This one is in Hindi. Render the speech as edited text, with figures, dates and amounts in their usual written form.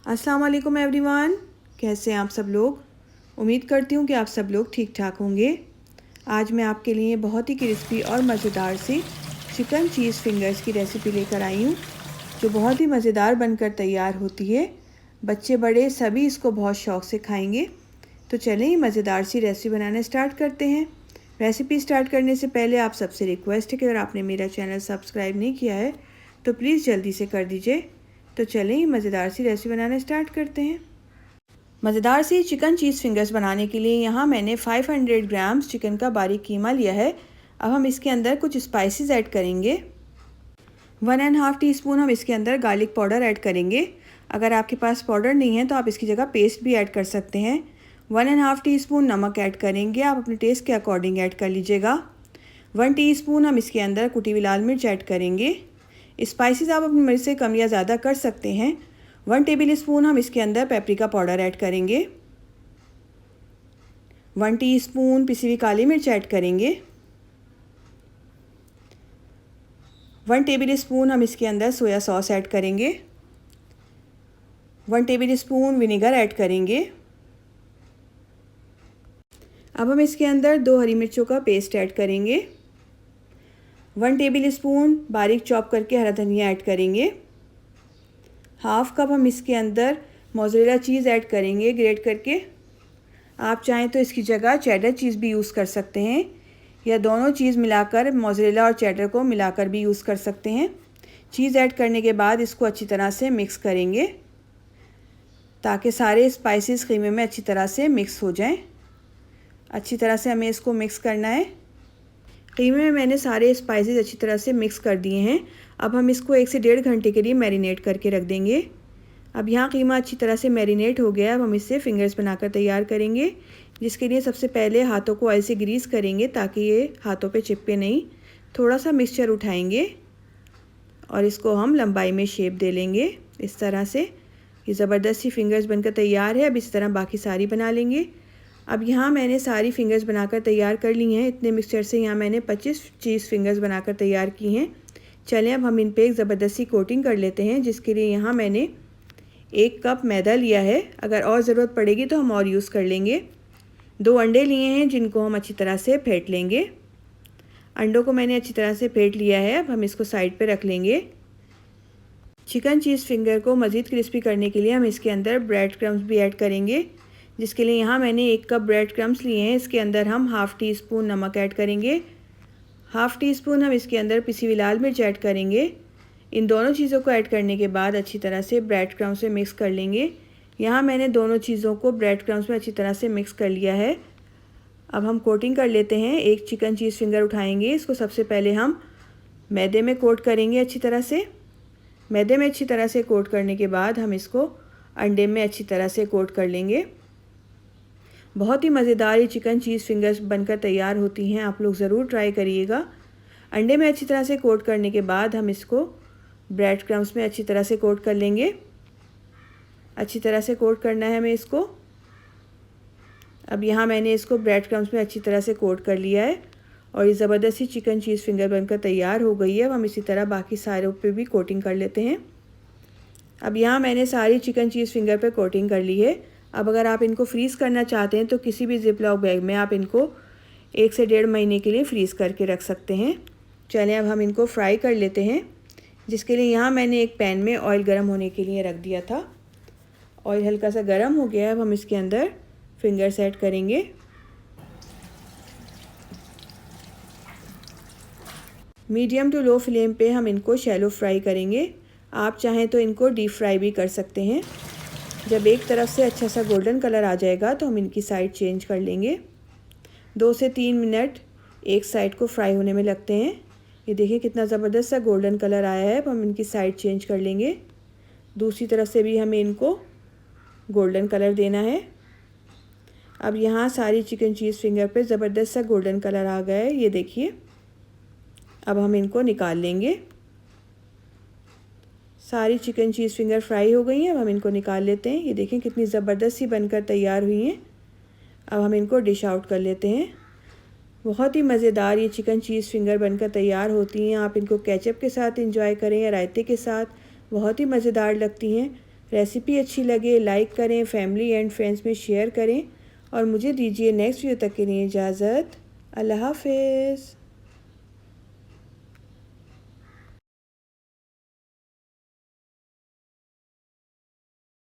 अस्सलाम वालेकुम एवरीवन, कैसे हैं आप सब लोग। उम्मीद करती हूँ कि आप सब लोग ठीक ठाक होंगे। आज मैं आपके लिए बहुत ही क्रिस्पी और मज़ेदार सी चिकन चीज़ फिंगर्स की रेसिपी लेकर आई हूँ, जो बहुत ही मज़ेदार बनकर तैयार होती है। बच्चे बड़े सभी इसको बहुत शौक़ से खाएंगे। तो चलें ही मज़ेदार सी रेसिपी बनाना स्टार्ट करते हैं। रेसिपी स्टार्ट करने से पहले आप सबसे रिक्वेस्ट है कि अगर आपने मेरा चैनल सब्सक्राइब नहीं किया है तो प्लीज़ जल्दी से कर दीजिए। तो चलें ही मज़ेदार सी रेसिपी बनाना स्टार्ट करते हैं। मज़ेदार सी चिकन चीज़ फिंगर्स बनाने के लिए यहाँ मैंने 500 ग्राम्स चिकन का बारीक कीमा लिया है। अब हम इसके अंदर कुछ स्पाइसेस ऐड करेंगे। 1.5 टीस्पून हम इसके अंदर गार्लिक पाउडर ऐड करेंगे। अगर आपके पास पाउडर नहीं है तो आप इसकी जगह पेस्ट भी ऐड कर सकते हैं। 1.5 टीस्पून नमक ऐड करेंगे, आप अपने टेस्ट के अकॉर्डिंग ऐड कर लीजिएगा। 1 टीस्पून हम इसके अंदर कुटी हुई लाल मिर्च ऐड करेंगे। स्पाइसेस आप अपनी मर्ज़ी से कम या ज़्यादा कर सकते हैं। 1 टेबल स्पून हम इसके अंदर पेपरिका पाउडर ऐड करेंगे। 1 टीस्पून पिसी हुई काली मिर्च ऐड करेंगे। 1 टेबल स्पून हम इसके अंदर सोया सॉस ऐड करेंगे। 1 टेबल स्पून विनेगर ऐड करेंगे। अब हम इसके अंदर 2 हरी मिर्चों का पेस्ट ऐड करेंगे। 1 टेबल स्पून बारीक चॉप करके हरा धनिया ऐड करेंगे। हाफ़ कप हम इसके अंदर मोज़रेला चीज़ ऐड करेंगे ग्रेट करके। आप चाहें तो इसकी जगह चेडर चीज़ भी यूज़ कर सकते हैं, या दोनों चीज़ मिलाकर मोज़रेला और चेडर को मिलाकर भी यूज़ कर सकते हैं। चीज़ ऐड करने के बाद इसको अच्छी तरह से मिक्स करेंगे ताकि सारे स्पाइसेस कीमे में अच्छी तरह से मिक्स हो जाएं। अच्छी तरह से हमें इसको मिक्स करना है। कीमे में मैंने सारे स्पाइसेस अच्छी तरह से मिक्स कर दिए हैं। अब हम इसको 1 से 1.5 घंटे के लिए मैरिनेट करके रख देंगे। अब यहाँ कीमा अच्छी तरह से मैरिनेट हो गया। अब हम इससे फिंगर्स बनाकर तैयार करेंगे, जिसके लिए सबसे पहले हाथों को ऑयल से ग्रीस करेंगे ताकि ये हाथों पे चिपके नहीं। थोड़ा सा मिक्सचर उठाएंगे और इसको हम लंबाई में शेप दे लेंगे इस तरह से। ये ज़बरदस्त सी फिंगर्स बनकर तैयार है। अब इस तरह बाकी सारी बना लेंगे। अब यहाँ मैंने सारी फिंगर्स बनाकर तैयार कर ली हैं। इतने मिक्सचर से यहाँ मैंने 25 चीज़ फिंगर्स बनाकर तैयार की हैं। चलें अब हम इन पे एक ज़बरदस्त सी कोटिंग कर लेते हैं, जिसके लिए यहाँ मैंने 1 कप मैदा लिया है। अगर और ज़रूरत पड़ेगी तो हम और यूज़ कर लेंगे। 2 अंडे लिए हैं जिनको हम अच्छी तरह से फेंट लेंगे। अंडों को मैंने अच्छी तरह से फेंट लिया है। अब हम इसको साइड पे रख लेंगे। चिकन चीज़ फिंगर को मज़ीद क्रिस्पी करने के लिए हम इसके अंदर ब्रेड क्रम्स भी ऐड करेंगे, जिसके लिए यहाँ मैंने 1 कप ब्रेड क्रम्स लिए हैं। इसके अंदर हम हाफ़ टी स्पून नमक ऐड करेंगे। हाफ़ टी स्पून हम इसके अंदर पिसी हुई लाल मिर्च ऐड करेंगे। इन दोनों चीज़ों को ऐड करने के बाद अच्छी तरह से ब्रेड क्रम्स में मिक्स कर लेंगे। यहाँ मैंने दोनों चीज़ों को ब्रेड क्रम्स में अच्छी तरह से मिक्स कर लिया है। अब हम कोटिंग कर लेते हैं। एक चिकन चीज़ फिंगर उठाएंगे, इसको सबसे पहले हम मैदे में कोट करेंगे अच्छी तरह से। मैदे में अच्छी तरह से कोट करने के बाद हम इसको अंडे में अच्छी तरह से कोट कर लेंगे। बहुत ही मज़ेदार ये चिकन चीज़ फिंगर्स बनकर तैयार होती हैं। आप लोग ज़रूर ट्राई करिएगा। अंडे में अच्छी तरह से कोट करने के बाद हम इसको ब्रेड क्रम्स में अच्छी तरह से कोट कर लेंगे। अच्छी तरह से कोट करना है हमें इसको। अब यहाँ मैंने इसको ब्रेड क्रम्स में अच्छी तरह से कोट कर लिया है और ये ज़बरदस्त सी चिकन चीज़ फिंगर बनकर तैयार हो गई है। अब हम इसी तरह बाकी सारों पे भी कोटिंग कर लेते हैं। अब यहाँ मैंने सारी चिकन चीज़ फिंगर पे कोटिंग कर ली है। अब अगर आप इनको फ्रीज़ करना चाहते हैं तो किसी भी ज़िप-लॉक बैग में आप इनको 1 से 1.5 महीने के लिए फ्रीज़ करके रख सकते हैं। चलें अब हम इनको फ्राई कर लेते हैं, जिसके लिए यहाँ मैंने एक पैन में ऑयल गर्म होने के लिए रख दिया था। ऑयल हल्का सा गर्म हो गया है। अब हम इसके अंदर फिंगर्स ऐड करेंगे। मीडियम टू लो फ्लेम पे हम इनको शैलो फ्राई करेंगे। आप चाहें तो इनको डीप फ्राई भी कर सकते हैं। जब एक तरफ से अच्छा सा गोल्डन कलर आ जाएगा तो हम इनकी साइड चेंज कर लेंगे। 2 से 3 मिनट एक साइड को फ्राई होने में लगते हैं। ये देखिए कितना ज़बरदस्त सा गोल्डन कलर आया है। अब हम इनकी साइड चेंज कर लेंगे। दूसरी तरफ से भी हमें इनको गोल्डन कलर देना है। अब यहाँ सारी चिकन चीज़ फिंगर पे ज़बरदस्त सा गोल्डन कलर आ गया है, ये देखिए। अब हम इनको निकाल लेंगे। सारी चिकन चीज़ फिंगर फ्राई हो गई हैं। अब हम इनको निकाल लेते हैं। ये देखें कितनी ज़बरदस्त सी बनकर तैयार हुई हैं। अब हम इनको डिश आउट कर लेते हैं। बहुत ही मज़ेदार ये चिकन चीज़ फिंगर बनकर तैयार होती हैं। आप इनको केचप के साथ इंजॉय करें या रायते के साथ, बहुत ही मज़ेदार लगती हैं। रेसिपी अच्छी लगे लाइक करें, फैमिली एंड फ्रेंड्स में शेयर करें और मुझे दीजिए नेक्स्ट वीडियो तक के लिए इजाज़त। अल्लाह हाफ़िज़।